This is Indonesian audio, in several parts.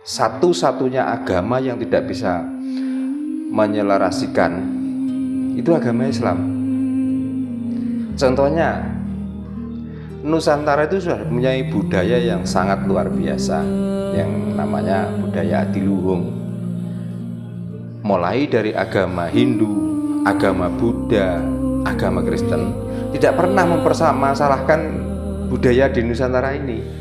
satu-satunya agama yang tidak bisa menyelarasikan itu agama Islam. Contohnya, Nusantara itu sudah mempunyai budaya yang sangat luar biasa, yang namanya budaya adiluhung. Mulai dari agama Hindu, agama Buddha, agama Kristen, tidak pernah mempermasalahkan budaya di Nusantara ini.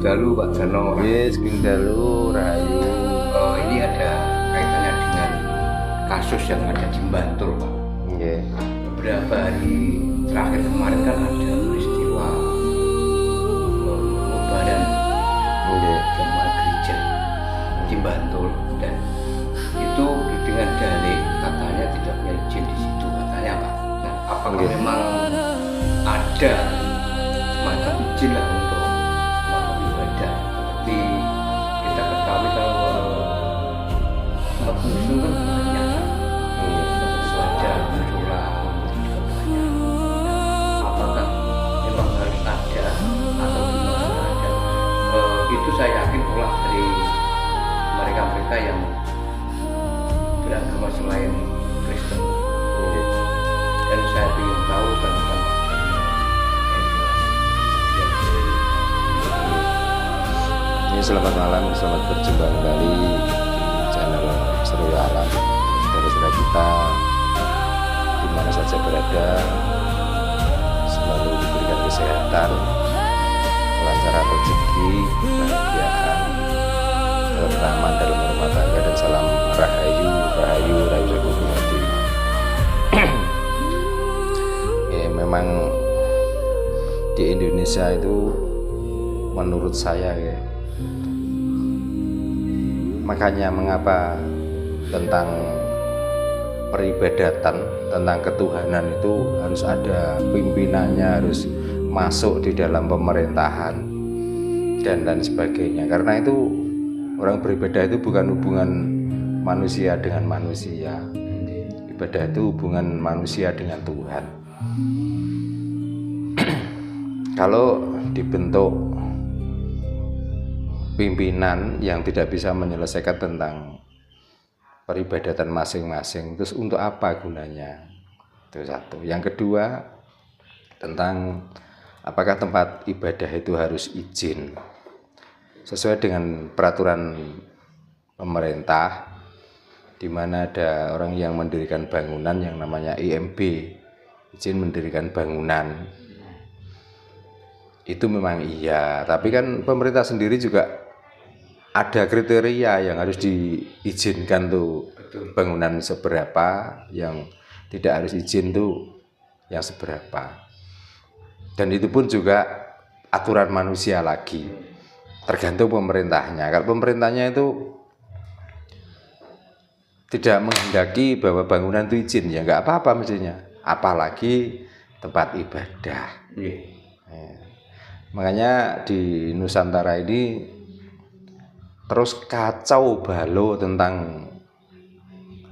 Dalu Pak Jano. Yes, Dalu Rahayu. Ini ada kaitannya dengan kasus yang ada di Bantul, Pak. Yeah. Beberapa hari terakhir kemarin kan ada peristiwa pembubaran jemaat gereja di Bantul, dan itu dengan dalih katanya tidak punya izin di situ katanya, Pak. Nah, apakah memang ada semacam izin lah untuk melakukan ibadah? Seperti kita ketahui kalau umat Muslim kan banyak, saja berdoa juga banyak. Apakah memang harus ada atau tidak ada? Itu saya yakin olah dari mereka-mereka yang beragama selain Kristen. Dan saya ingin tahu tentang Ini selamat malam, selamat berjumpa kembali di channel Seru Alam. Saudara-saudara kita di mana saja berada, selalu diberikan kesehatan, kelancaran rezeki, kebahagiaan, ketentraman dalam rumah tangga, dan salam rahayu, rahayu, rahayu sekumati. Ya, memang di Indonesia itu menurut saya ya, makanya mengapa tentang peribadatan, tentang ketuhanan itu harus ada pimpinannya, harus masuk di dalam pemerintahan dan lain sebagainya. Karena itu orang beribadah itu bukan hubungan manusia dengan manusia. Ibadah itu hubungan manusia dengan Tuhan. Kalau dibentuk pimpinan yang tidak bisa menyelesaikan tentang peribadatan masing-masing, terus untuk apa gunanya? Itu satu. Yang kedua, tentang apakah tempat ibadah itu harus izin sesuai dengan peraturan pemerintah, di mana ada orang yang mendirikan bangunan yang namanya IMB, izin mendirikan bangunan. Itu memang iya, tapi kan pemerintah sendiri juga ada kriteria yang harus diizinkan tuh. betul Bangunan seberapa, yang tidak harus izin tuh yang seberapa. Dan itu pun juga aturan manusia lagi, tergantung pemerintahnya. Kalau pemerintahnya itu tidak menghendaki bahwa bangunan itu izin, ya nggak apa-apa mestinya, apalagi tempat ibadah. Makanya di Nusantara ini terus kacau balau tentang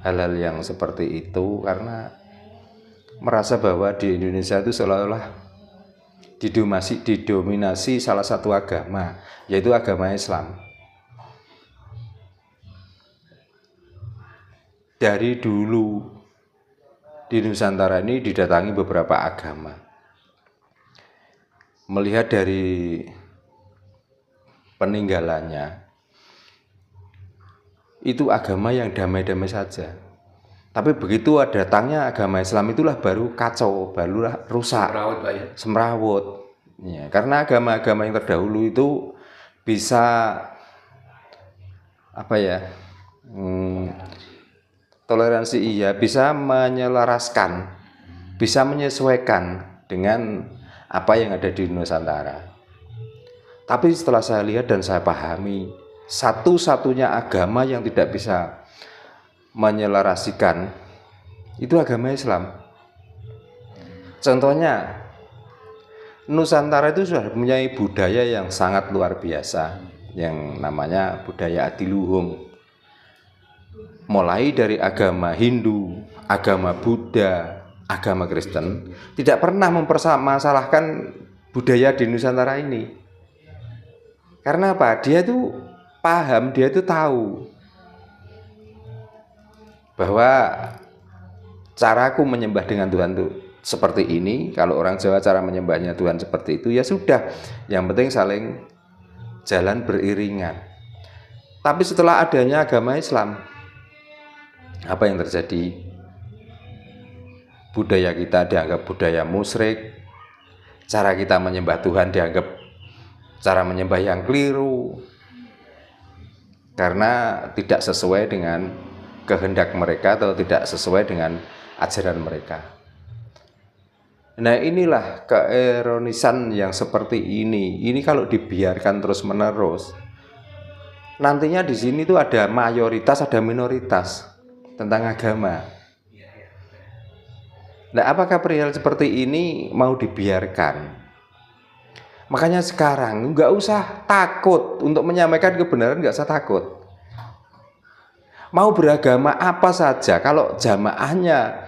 hal-hal yang seperti itu, karena merasa bahwa di Indonesia itu seolah-olah didominasi salah satu agama, yaitu agama Islam. Dari dulu di Nusantara ini didatangi beberapa agama. Melihat dari peninggalannya, itu agama yang damai-damai saja. Tapi begitu datangnya agama Islam, itulah baru kacau, barulah rusak, semrawut. Ya, karena agama-agama yang terdahulu itu bisa toleransi, iya, bisa menyelaraskan, bisa menyesuaikan dengan apa yang ada di Nusantara. Tapi setelah saya lihat dan saya pahami, satu-satunya agama yang tidak bisa menyelarasikan itu agama Islam. Contohnya, Nusantara itu sudah mempunyai budaya yang sangat luar biasa, yang namanya budaya adiluhung. Mulai dari agama Hindu, agama Buddha, agama Kristen tidak pernah mempermasalahkan budaya di Nusantara ini. Karena apa? Dia itu paham, dia itu tahu bahwa caraku menyembah dengan Tuhan itu seperti ini. Kalau orang Jawa cara menyembahnya Tuhan seperti itu, ya sudah. Yang penting saling jalan beriringan. Tapi setelah adanya agama Islam, apa yang terjadi? Budaya kita dianggap budaya musyrik, cara kita menyembah Tuhan dianggap cara menyembah yang keliru, karena tidak sesuai dengan kehendak mereka atau tidak sesuai dengan ajaran mereka. Nah, inilah keironisan yang seperti ini. Ini kalau dibiarkan terus-menerus, nantinya di sini tuh ada mayoritas, ada minoritas tentang agama. Nah, apakah perihal seperti ini mau dibiarkan? Makanya sekarang nggak usah takut untuk menyampaikan kebenaran, nggak usah takut. Mau beragama apa saja, kalau jamaahnya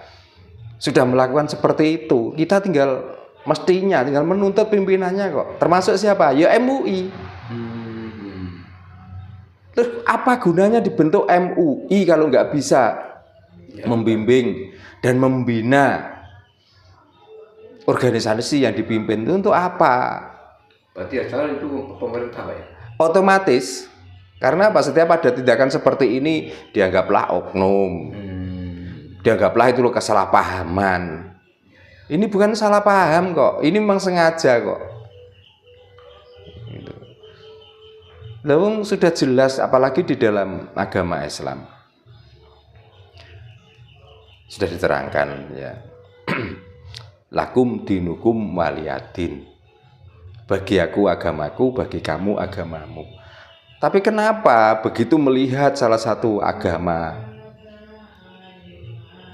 sudah melakukan seperti itu, kita tinggal menuntut pimpinannya kok. Termasuk siapa? Ya MUI. Terus apa gunanya dibentuk MUI kalau nggak bisa membimbing dan membina organisasi yang dipimpin itu untuk apa? Berarti asal itu pemerintah, Pak ya? Otomatis, karena apa? Setiap ada tindakan seperti ini dianggaplah oknum. Dianggaplah itu loh kesalahpahaman. Ini bukan salah paham kok. Ini memang sengaja kok. Lalu sudah jelas, apalagi di dalam agama Islam sudah diterangkan ya. Lakum dinukum waliyadin. Bagi aku agamaku, bagi kamu agamamu. Tapi kenapa begitu melihat salah satu agama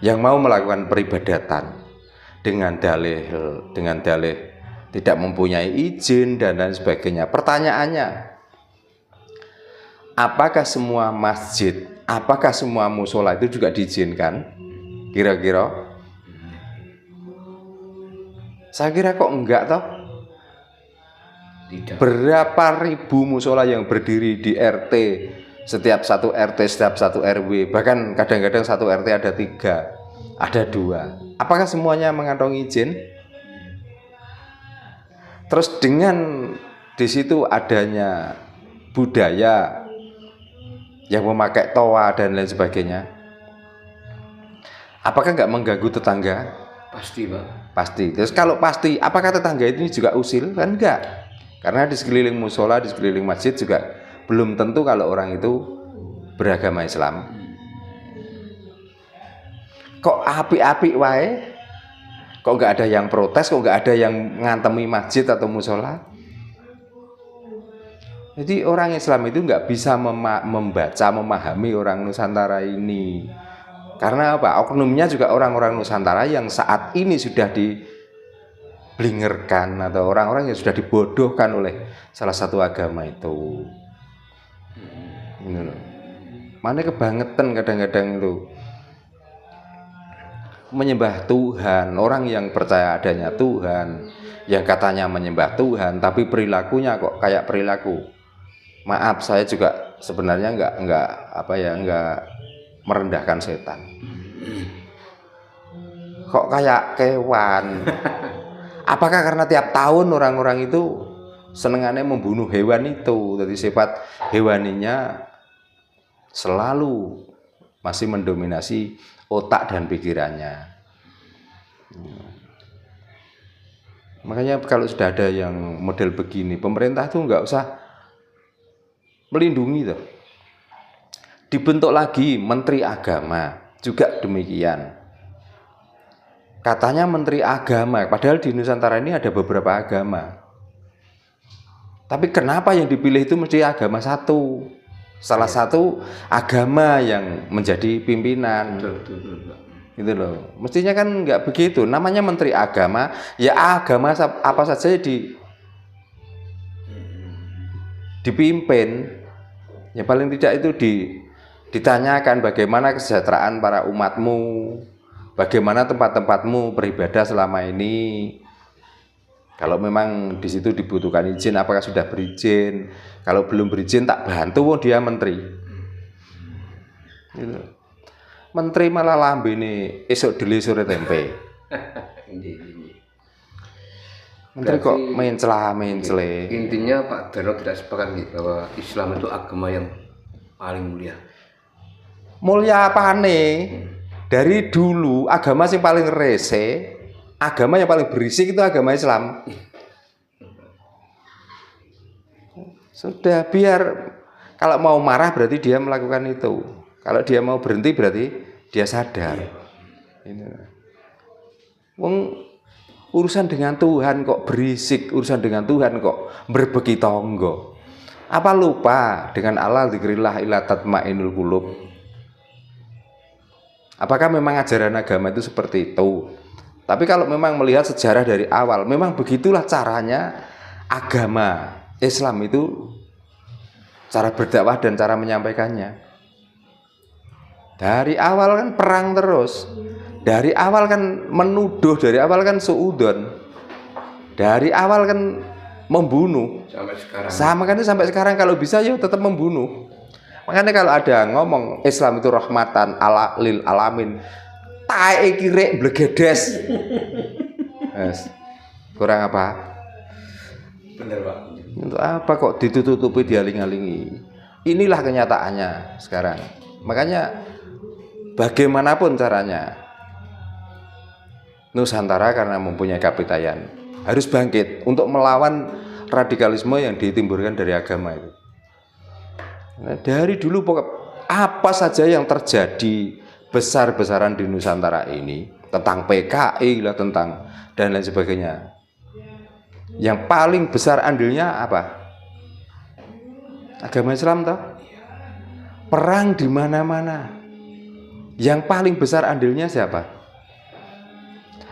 yang mau melakukan peribadatan dengan dalih tidak mempunyai izin dan lain sebagainya? Pertanyaannya, apakah semua masjid, apakah semua musola itu juga diizinkan? Kira-kira? Saya kira kok enggak toh? Tidak. Berapa ribu musola yang berdiri di RT, setiap satu RT, setiap satu RW, bahkan kadang-kadang satu RT ada 3, ada 2. Apakah semuanya mengantongi izin? Terus dengan di situ adanya budaya yang memakai toa dan lain sebagainya, apakah nggak mengganggu tetangga? Pasti, Pak. Pasti. Terus kalau pasti, apakah tetangga ini juga usil? Kan enggak. Karena di sekeliling musola, di sekeliling masjid juga belum tentu kalau orang itu beragama Islam. Kok api-api wae? Kok nggak ada yang protes? Kok nggak ada yang ngantemi masjid atau musola? Jadi orang Islam itu nggak bisa membaca, memahami orang Nusantara ini. Karena apa? Oknumnya juga orang-orang Nusantara yang saat ini sudah diblingerkan atau orang-orang yang sudah dibodohkan oleh salah satu agama itu. Mana kebangetan kadang-kadang itu menyembah Tuhan, orang yang percaya adanya Tuhan, yang katanya menyembah Tuhan, tapi perilakunya kok kayak perilaku. Maaf, saya juga sebenarnya nggak merendahkan setan. Kok kayak kewan? Apakah karena tiap tahun orang-orang itu senengannya membunuh hewan itu, jadi sifat hewaninya selalu masih mendominasi otak dan pikirannya. Makanya kalau sudah ada yang model begini, pemerintah tuh nggak usah melindungi tuh. Dibentuk lagi Menteri Agama juga demikian. Katanya Menteri Agama, padahal di Nusantara ini ada beberapa agama. Tapi kenapa yang dipilih itu mesti agama satu? Salah satu agama yang menjadi pimpinan. Gitu loh. Mestinya kan nggak begitu. Namanya Menteri Agama, ya agama apa saja dipimpin, ya paling tidak itu ditanyakan bagaimana kesejahteraan para umatmu, bagaimana tempat-tempatmu beribadah selama ini. Kalau memang di situ dibutuhkan izin, apakah sudah berizin? Kalau belum berizin tak bantu, dia menteri. Gitu. Menteri malah lambene esok deli sore tempe. Menteri kok mencela. Intinya Pak Darno tidak sepakat gitu, bahwa Islam itu agama yang paling mulia. Mulia apane? Dari dulu agama yang paling rese, agama yang paling berisik itu agama Islam. Sudah, biar kalau mau marah berarti dia melakukan itu. Kalau dia mau berhenti berarti dia sadar. Ini. Wong urusan dengan Tuhan kok berisik, urusan dengan Tuhan kok berbeki tonggo. Apa lupa dengan Allah dzikrillah ila tatmainul qulub? Apakah memang ajaran agama itu seperti itu? Tapi kalau memang melihat sejarah dari awal, memang begitulah caranya agama Islam itu, cara berdakwah dan cara menyampaikannya. Dari awal kan perang terus. Dari awal kan menuduh, dari awal kan suudon. Dari awal kan membunuh. Sampai sekarang. Sama kan sampai sekarang kalau bisa ya tetap membunuh. Makanya kalau ada ngomong Islam itu rahmatan lil alamin, tae kire blegedes. Yes. Kurang apa? Benar Pak. Untuk apa kok ditutupi dialing-alingi? Inilah kenyataannya sekarang. Makanya bagaimanapun caranya, Nusantara karena mempunyai kapitayan harus bangkit untuk melawan radikalisme yang ditimbulkan dari agama itu. Nah, dari dulu apa saja yang terjadi besar-besaran di Nusantara ini, tentang PKI lah, tentang dan lain sebagainya, yang paling besar andilnya apa? Agama Islam toh. Perang di mana-mana, yang paling besar andilnya siapa?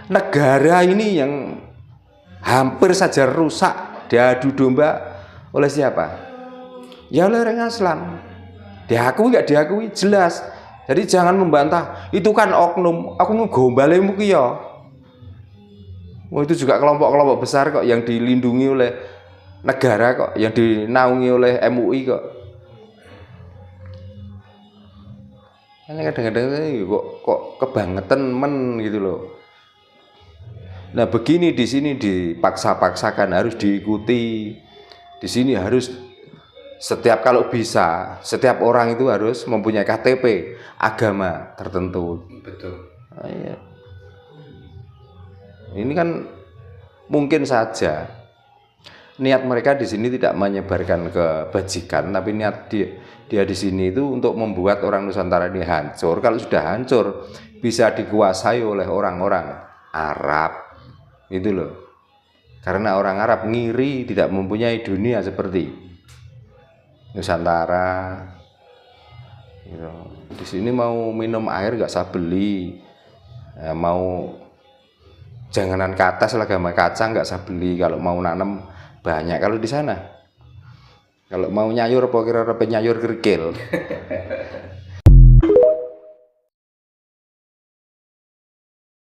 Negara ini yang hampir saja rusak, diadu domba oleh siapa? Ya oleh orang Islam. Diakui nggak diakui jelas. Jadi jangan membantah, itu kan oknum gombalemu ki ya. Oh, itu juga kelompok-kelompok besar kok yang dilindungi oleh negara kok, yang dinaungi oleh MUI kok. Hanya kadang-kadang kok kebangetan men gitu loh. Nah begini di sini dipaksa-paksakan harus diikuti. Di sini harus kalau bisa setiap orang itu harus mempunyai KTP agama tertentu. Betul. Nah, iya. Ini kan mungkin saja niat mereka di sini tidak menyebarkan kebajikan, tapi niat dia di sini itu untuk membuat orang Nusantara ini hancur. Kalau sudah hancur bisa dikuasai oleh orang-orang Arab. Itu loh. Karena orang Arab ngiri tidak mempunyai dunia seperti Nusantara. Gitu. Di sini mau minum air nggak usah beli. Ya, mau janganan ke atas lah gambar kacang nggak usah beli. Kalau mau nanam banyak. Kalau di sana, kalau mau nyayur apa kira-kira penyayur kerikil.